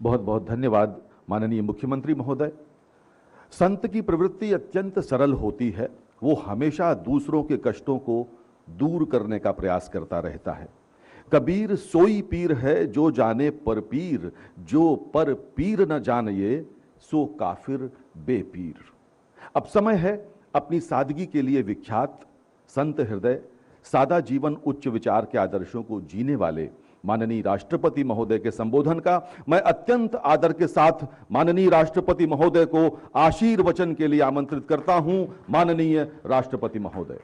बहुत बहुत धन्यवाद माननीय मुख्यमंत्री महोदय। संत की प्रवृत्ति अत्यंत सरल होती है, वो हमेशा दूसरों के कष्टों को दूर करने का प्रयास करता रहता है। कबीर सोई पीर है जो जाने पर पीर, जो पर पीर न जानिए सो काफिर बेपीर। अब समय है अपनी सादगी के लिए विख्यात, संत हृदय, सादा जीवन, उच्च विचार के आदर्शों को जीने वाले माननीय राष्ट्रपति महोदय के संबोधन का। मैं अत्यंत आदर के साथ माननीय राष्ट्रपति महोदय को आशीर्वचन के लिए आमंत्रित करता हूं। माननीय राष्ट्रपति महोदय।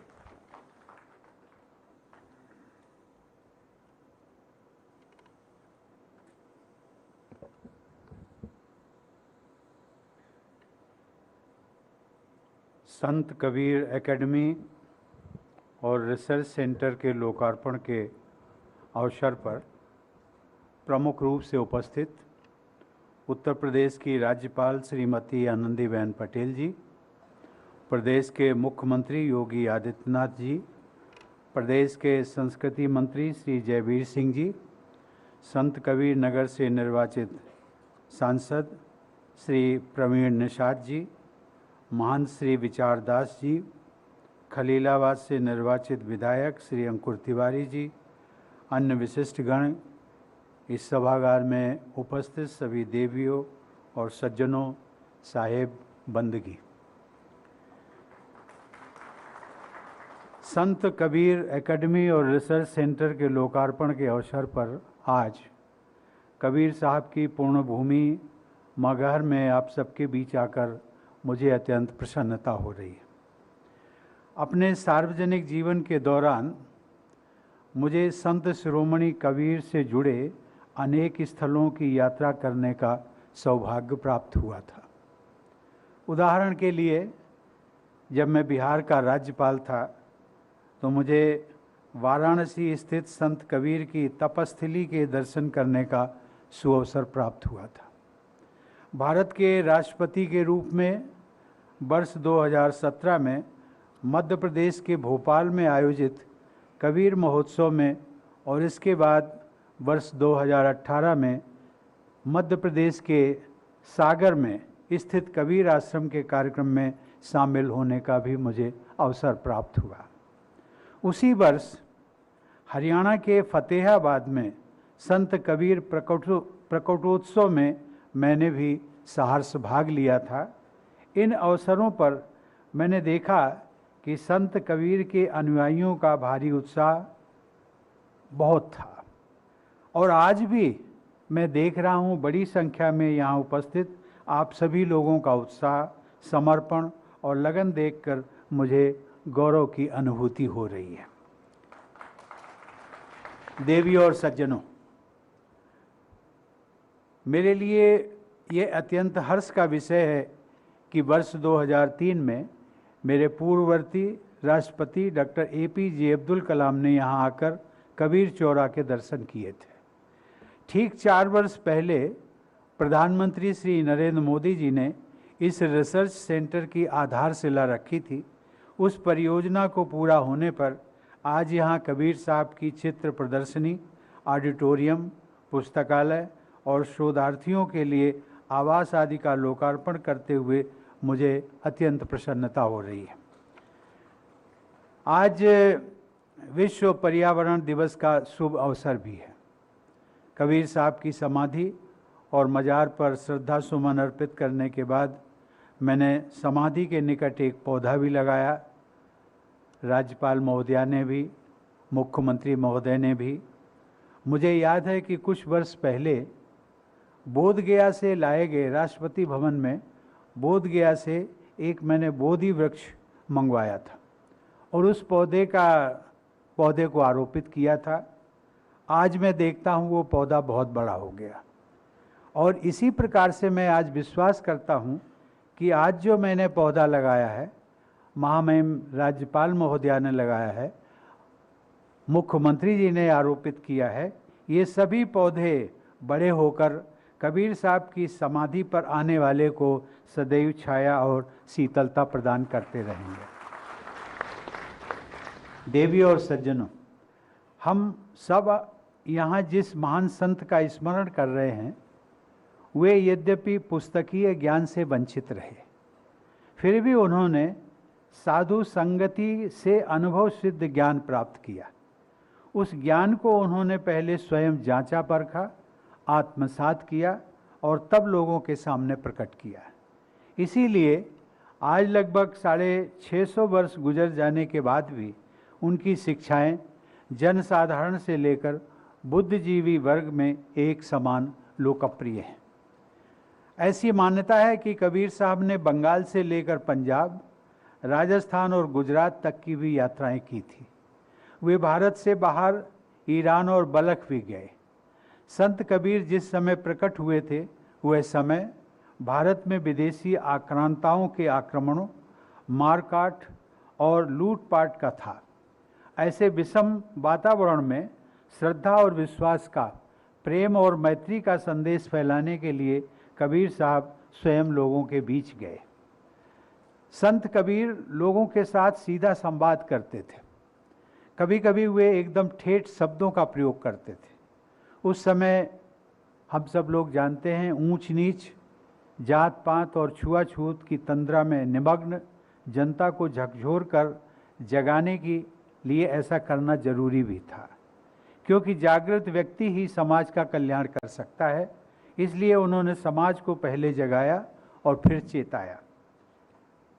संत कबीर एकेडमी और रिसर्च सेंटर के लोकार्पण के अवसर पर प्रमुख रूप से उपस्थित उत्तर प्रदेश की राज्यपाल श्रीमती आनंदीबेन पटेल जी, प्रदेश के मुख्यमंत्री योगी आदित्यनाथ जी, प्रदेश के संस्कृति मंत्री श्री जयवीर सिंह जी, संत कबीर नगर से निर्वाचित सांसद श्री प्रवीण निषाद जी, महंत श्री विचार दास जी, खलीलाबाद से निर्वाचित विधायक श्री अंकुर तिवारी जी, अन्य विशिष्टगण, इस सभागार में उपस्थित सभी देवियों और सज्जनों, साहेब बंदगी। संत कबीर एकेडमी और रिसर्च सेंटर के लोकार्पण के अवसर पर आज कबीर साहब की पूर्णभूमि मगहर में आप सबके बीच आकर मुझे अत्यंत प्रसन्नता हो रही है। अपने सार्वजनिक जीवन के दौरान मुझे संत शिरोमणि कबीर से जुड़े अनेक स्थलों की यात्रा करने का सौभाग्य प्राप्त हुआ था। उदाहरण के लिए, जब मैं बिहार का राज्यपाल था तो मुझे वाराणसी स्थित संत कबीर की तपस्थली के दर्शन करने का सुअवसर प्राप्त हुआ था। भारत के राष्ट्रपति के रूप में वर्ष 2017 में मध्य प्रदेश के भोपाल में आयोजित कबीर महोत्सव में और इसके बाद वर्ष 2018 में मध्य प्रदेश के सागर में स्थित कबीर आश्रम के कार्यक्रम में शामिल होने का भी मुझे अवसर प्राप्त हुआ। उसी वर्ष हरियाणा के फतेहाबाद में संत कबीर प्रकटोत्सव में मैंने भी सहर्ष भाग लिया था। इन अवसरों पर मैंने देखा कि संत कबीर के अनुयायियों का भारी उत्साह बहुत था और आज भी मैं देख रहा हूँ बड़ी संख्या में यहाँ उपस्थित आप सभी लोगों का उत्साह, समर्पण और लगन देखकर मुझे गौरव की अनुभूति हो रही है। देवियों और सज्जनों, मेरे लिए ये अत्यंत हर्ष का विषय है कि वर्ष 2003 में मेरे पूर्ववर्ती राष्ट्रपति डॉक्टर APJ अब्दुल कलाम ने यहाँ आकर कबीर चौरा के दर्शन किए थे। ठीक 4 वर्ष पहले प्रधानमंत्री श्री नरेंद्र मोदी जी ने इस रिसर्च सेंटर की आधारशिला रखी थी। उस परियोजना को पूरा होने पर आज यहाँ कबीर साहब की चित्र प्रदर्शनी, ऑडिटोरियम, पुस्तकालय और शोधार्थियों के लिए आवास आदि का लोकार्पण करते हुए मुझे अत्यंत प्रसन्नता हो रही है। आज विश्व पर्यावरण दिवस का शुभ अवसर भी है। कबीर साहब की समाधि और मजार पर श्रद्धा सुमन अर्पित करने के बाद मैंने समाधि के निकट एक पौधा भी लगाया। राज्यपाल महोदया ने भी, मुख्यमंत्री महोदय ने भी। मुझे याद है कि कुछ वर्ष पहले बोधगया से लाए गए, राष्ट्रपति भवन में बोधगया से एक मैंने बोधि वृक्ष मंगवाया था और उस पौधे को आरोपित किया था। आज मैं देखता हूँ वो पौधा बहुत बड़ा हो गया और इसी प्रकार से मैं आज विश्वास करता हूँ कि आज जो मैंने पौधा लगाया है, महामहिम राज्यपाल महोदया ने लगाया है, मुख्यमंत्री जी ने आरोपित किया है, ये सभी पौधे बड़े होकर कबीर साहब की समाधि पर आने वाले को सदैव छाया और शीतलता प्रदान करते रहेंगे। देवियों और सज्जनों, हम सब यहाँ जिस महान संत का स्मरण कर रहे हैं वे यद्यपि पुस्तकीय ज्ञान से वंचित रहे, फिर भी उन्होंने साधु संगति से अनुभव सिद्ध ज्ञान प्राप्त किया। उस ज्ञान को उन्होंने पहले स्वयं जांचा परखा, आत्मसात किया और तब लोगों के सामने प्रकट किया। इसीलिए आज लगभग 650 वर्ष गुजर जाने के बाद भी उनकी शिक्षाएं जनसाधारण से लेकर बुद्धिजीवी वर्ग में एक समान लोकप्रिय हैं। ऐसी मान्यता है कि कबीर साहब ने बंगाल से लेकर पंजाब, राजस्थान और गुजरात तक की भी यात्राएं की थी। वे भारत से बाहर ईरान और बलख भी गए। संत कबीर जिस समय प्रकट हुए थे वह समय भारत में विदेशी आक्रांताओं के आक्रमणों, मारकाट और लूटपाट का था। ऐसे विषम वातावरण में श्रद्धा और विश्वास का, प्रेम और मैत्री का संदेश फैलाने के लिए कबीर साहब स्वयं लोगों के बीच गए। संत कबीर लोगों के साथ सीधा संवाद करते थे। कभी कभी वे एकदम ठेठ शब्दों का प्रयोग करते थे। उस समय हम सब लोग जानते हैं, ऊंच नीच, जात पात और छुआछूत की तंद्रा में निमग्न जनता को झकझोर कर जगाने के लिए ऐसा करना जरूरी भी था, क्योंकि जागृत व्यक्ति ही समाज का कल्याण कर सकता है। इसलिए उन्होंने समाज को पहले जगाया और फिर चेताया।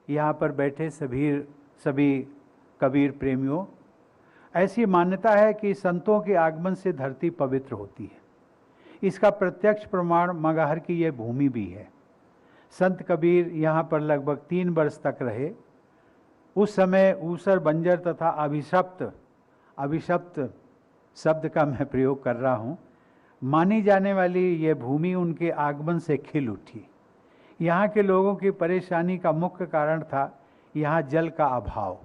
यहाँ पर बैठे सभी कबीर प्रेमियों, ऐसी मान्यता है कि संतों के आगमन से धरती पवित्र होती है। इसका प्रत्यक्ष प्रमाण मगहर की यह भूमि भी है। संत कबीर यहाँ पर लगभग 3 वर्ष तक रहे। उस समय ऊसर, बंजर तथा अभिशप्त शब्द का मैं प्रयोग कर रहा हूँ, मानी जाने वाली यह भूमि उनके आगमन से खिल उठी। यहाँ के लोगों की परेशानी का मुख्य कारण था यहाँ जल का अभाव।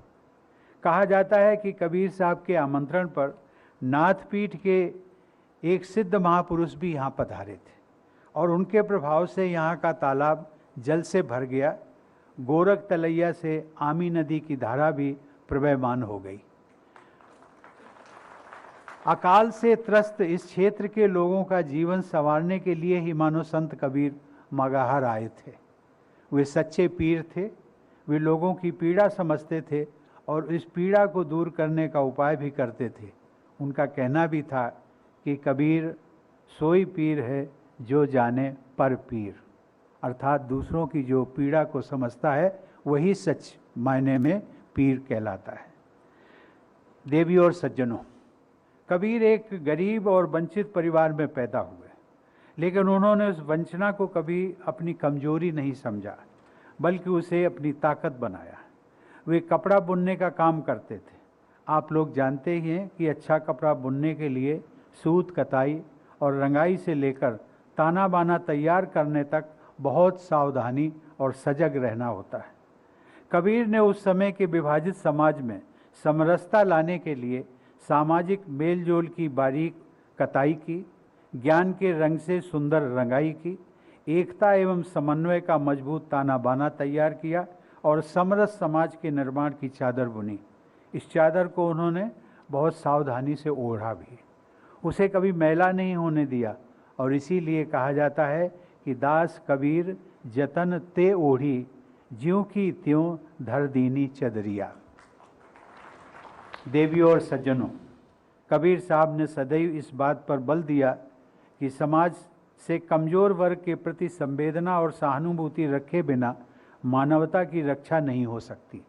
कहा जाता है कि कबीर साहब के आमंत्रण पर नाथपीठ के एक सिद्ध महापुरुष भी यहाँ पधारे थे और उनके प्रभाव से यहाँ का तालाब जल से भर गया। गोरख तलैया से आमी नदी की धारा भी प्रवहमान हो गई। अकाल से त्रस्त इस क्षेत्र के लोगों का जीवन संवारने के लिए ही मानो संत कबीर मगहर आए थे। वे सच्चे पीर थे। वे लोगों की पीड़ा समझते थे और इस पीड़ा को दूर करने का उपाय भी करते थे। उनका कहना भी था कि कबीर सोई पीर है जो जाने पर पीर, अर्थात दूसरों की जो पीड़ा को समझता है वही सच मायने में पीर कहलाता है। देवी और सज्जनों, कबीर एक गरीब और वंचित परिवार में पैदा हुए, लेकिन उन्होंने उस वंचना को कभी अपनी कमजोरी नहीं समझा, बल्कि उसे अपनी ताकत बनाया। वे कपड़ा बुनने का काम करते थे। आप लोग जानते ही हैं कि अच्छा कपड़ा बुनने के लिए सूत कताई और रंगाई से लेकर ताना बाना तैयार करने तक बहुत सावधानी और सजग रहना होता है। कबीर ने उस समय के विभाजित समाज में समरसता लाने के लिए सामाजिक मेलजोल की बारीक कताई की, ज्ञान के रंग से सुंदर रंगाई की, एकता एवं समन्वय का मजबूत ताना बाना तैयार किया और समरस समाज के निर्माण की चादर बुनी। इस चादर को उन्होंने बहुत सावधानी से ओढ़ा भी, उसे कभी मैला नहीं होने दिया और इसीलिए कहा जाता है कि दास कबीर जतन ते ओढ़ी, ज्यों की त्यों धर दीनी चदरिया। देवियों और सज्जनों, कबीर साहब ने सदैव इस बात पर बल दिया कि समाज से कमज़ोर वर्ग के प्रति संवेदना और सहानुभूति रखे बिना मानवता की रक्षा नहीं हो सकती।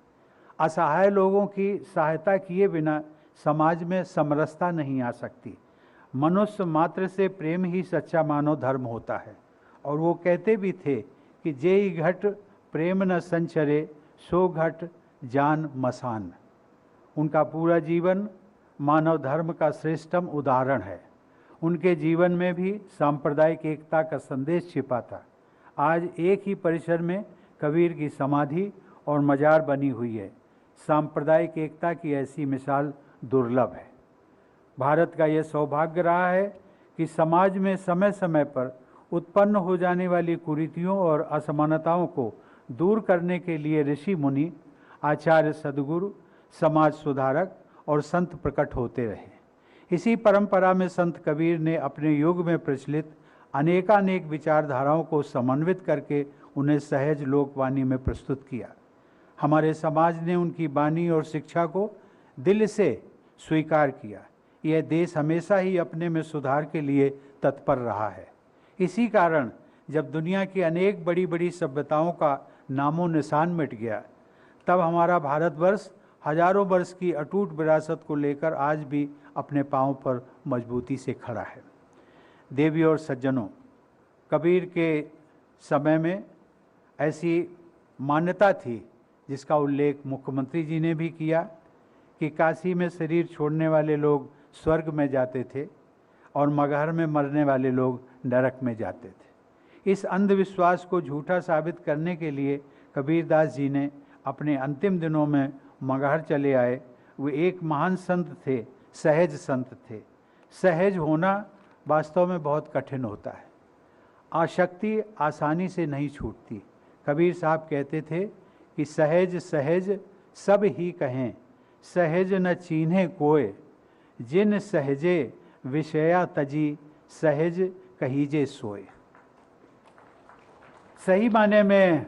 असहाय लोगों की सहायता किए बिना समाज में समरसता नहीं आ सकती। मनुष्य मात्र से प्रेम ही सच्चा मानव धर्म होता है। और वो कहते भी थे कि जेई घट प्रेम न संचरे, सो घट जान मसान। उनका पूरा जीवन मानव धर्म का श्रेष्ठतम उदाहरण है। उनके जीवन में भी सांप्रदायिक एकता का संदेश छिपा था। आज एक ही परिसर में कबीर की समाधि और मजार बनी हुई है। सांप्रदायिक एकता की ऐसी मिसाल दुर्लभ है। भारत का यह सौभाग्य रहा है कि समाज में समय समय पर उत्पन्न हो जाने वाली कुरीतियों और असमानताओं को दूर करने के लिए ऋषि मुनि, आचार्य, सद्गुरु, समाज सुधारक और संत प्रकट होते रहे। इसी परंपरा में संत कबीर ने अपने युग में प्रचलित अनेकानेक विचारधाराओं को समन्वित करके उन्हें सहज लोकवाणी में प्रस्तुत किया। हमारे समाज ने उनकी वाणी और शिक्षा को दिल से स्वीकार किया। यह देश हमेशा ही अपने में सुधार के लिए तत्पर रहा है। इसी कारण जब दुनिया की अनेक बड़ी बड़ी सभ्यताओं का नामो निशान मिट गया, तब हमारा भारतवर्ष हजारों वर्ष की अटूट विरासत को लेकर आज भी अपने पांव पर मजबूती से खड़ा है। देवी और सज्जनों, कबीर के समय में ऐसी मान्यता थी जिसका उल्लेख मुख्यमंत्री जी ने भी किया कि काशी में शरीर छोड़ने वाले लोग स्वर्ग में जाते थे और मगहर में मरने वाले लोग नरक में जाते थे। इस अंधविश्वास को झूठा साबित करने के लिए कबीरदास जी ने अपने अंतिम दिनों में मगहर चले आए। वे एक महान संत थे, सहज संत थे। सहज होना वास्तव में बहुत कठिन होता है। आसक्ति आसानी से नहीं छूटती। कबीर साहब कहते थे कि सहज सहज सब ही कहें, सहज न चीन्हे कोय, जिन सहजे विषया तजी, सहज कहीजे सोए। सही माने में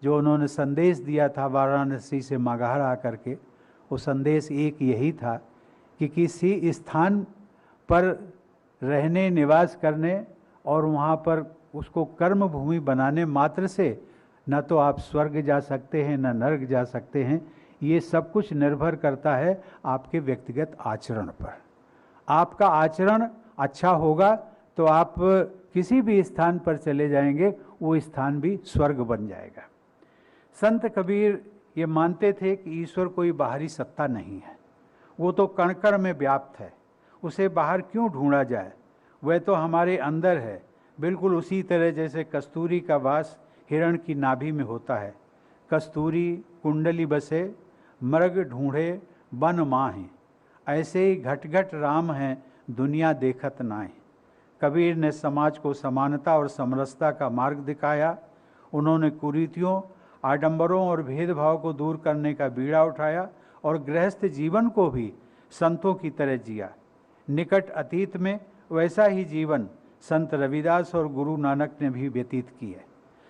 जो उन्होंने संदेश दिया था वाराणसी से मगहर आकर के, वो संदेश एक यही था कि किसी स्थान पर रहने, निवास करने और वहाँ पर उसको कर्म भूमि बनाने मात्र से न तो आप स्वर्ग जा सकते हैं न नरक जा सकते हैं। ये सब कुछ निर्भर करता है आपके व्यक्तिगत आचरण पर। आपका आचरण अच्छा होगा तो आप किसी भी स्थान पर चले जाएंगे, वो स्थान भी स्वर्ग बन जाएगा। संत कबीर ये मानते थे कि ईश्वर कोई बाहरी सत्ता नहीं है, वो तो कण कण में व्याप्त है। उसे बाहर क्यों ढूंढा जाए, वह तो हमारे अंदर है। बिल्कुल उसी तरह जैसे कस्तूरी का वास हिरण की नाभि में होता है। कस्तूरी कुंडली बसे, मृग ढूंढे बन माहे, ऐसे ही घट घट राम हैं दुनिया देखत नाए। कबीर ने समाज को समानता और समरसता का मार्ग दिखाया। उन्होंने कुरीतियों, आडंबरों और भेदभाव को दूर करने का बीड़ा उठाया और गृहस्थ जीवन को भी संतों की तरह जिया। निकट अतीत में वैसा ही जीवन संत रविदास और गुरु नानक ने भी व्यतीत की है।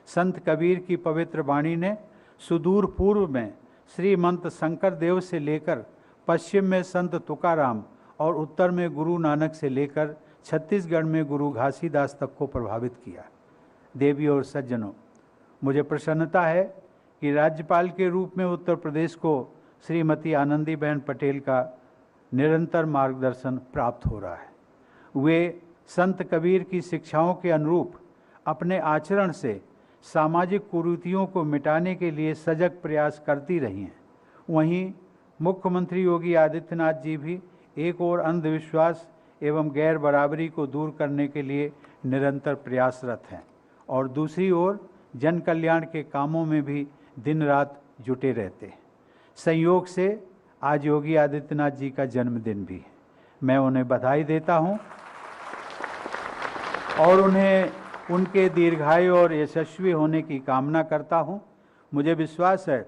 संत कबीर की पवित्र वाणी ने सुदूर पूर्व में श्रीमंत शंकर देव से लेकर पश्चिम में संत तुकाराम और उत्तर में गुरु नानक से लेकर छत्तीसगढ़ में गुरु घासीदास तक को प्रभावित किया। देवी और सज्जनों, मुझे प्रसन्नता है कि राज्यपाल के रूप में उत्तर प्रदेश को श्रीमती आनंदीबेन पटेल का निरंतर मार्गदर्शन प्राप्त हो रहा है। वे संत कबीर की शिक्षाओं के अनुरूप अपने आचरण से सामाजिक कुरीतियों को मिटाने के लिए सजग प्रयास करती रही हैं। वहीं मुख्यमंत्री योगी आदित्यनाथ जी भी एक और अंधविश्वास एवं गैर बराबरी को दूर करने के लिए निरंतर प्रयासरत हैं और दूसरी ओर जन कल्याण के कामों में भी दिन रात जुटे रहते हैं। संयोग से आज योगी आदित्यनाथ जी का जन्मदिन भी है। मैं उन्हें बधाई देता हूं और उन्हें उनके दीर्घायु और यशस्वी होने की कामना करता हूं। मुझे विश्वास है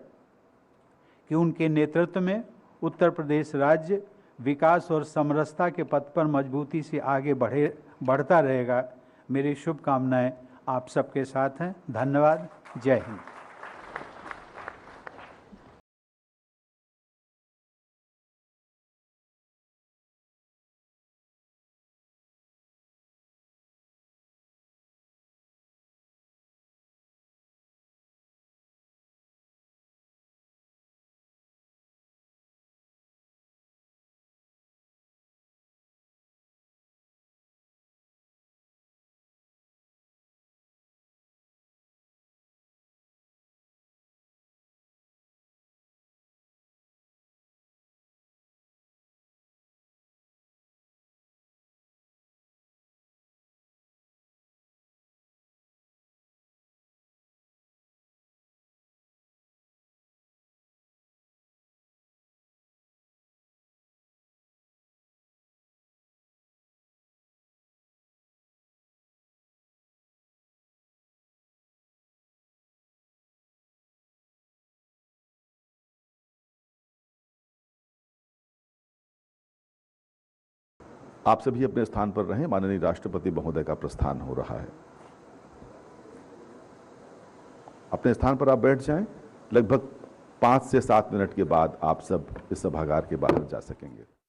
कि उनके नेतृत्व में उत्तर प्रदेश राज्य विकास और समरसता के पथ पर मजबूती से आगे बढ़ता रहेगा। मेरी शुभकामनाएं आप सबके साथ हैं। धन्यवाद। जय हिंद। आप सभी अपने स्थान पर रहें, माननीय राष्ट्रपति महोदय का प्रस्थान हो रहा है। अपने स्थान पर आप बैठ जाएं। लगभग 5 से 7 मिनट के बाद आप सब इस सभागार के बाहर जा सकेंगे।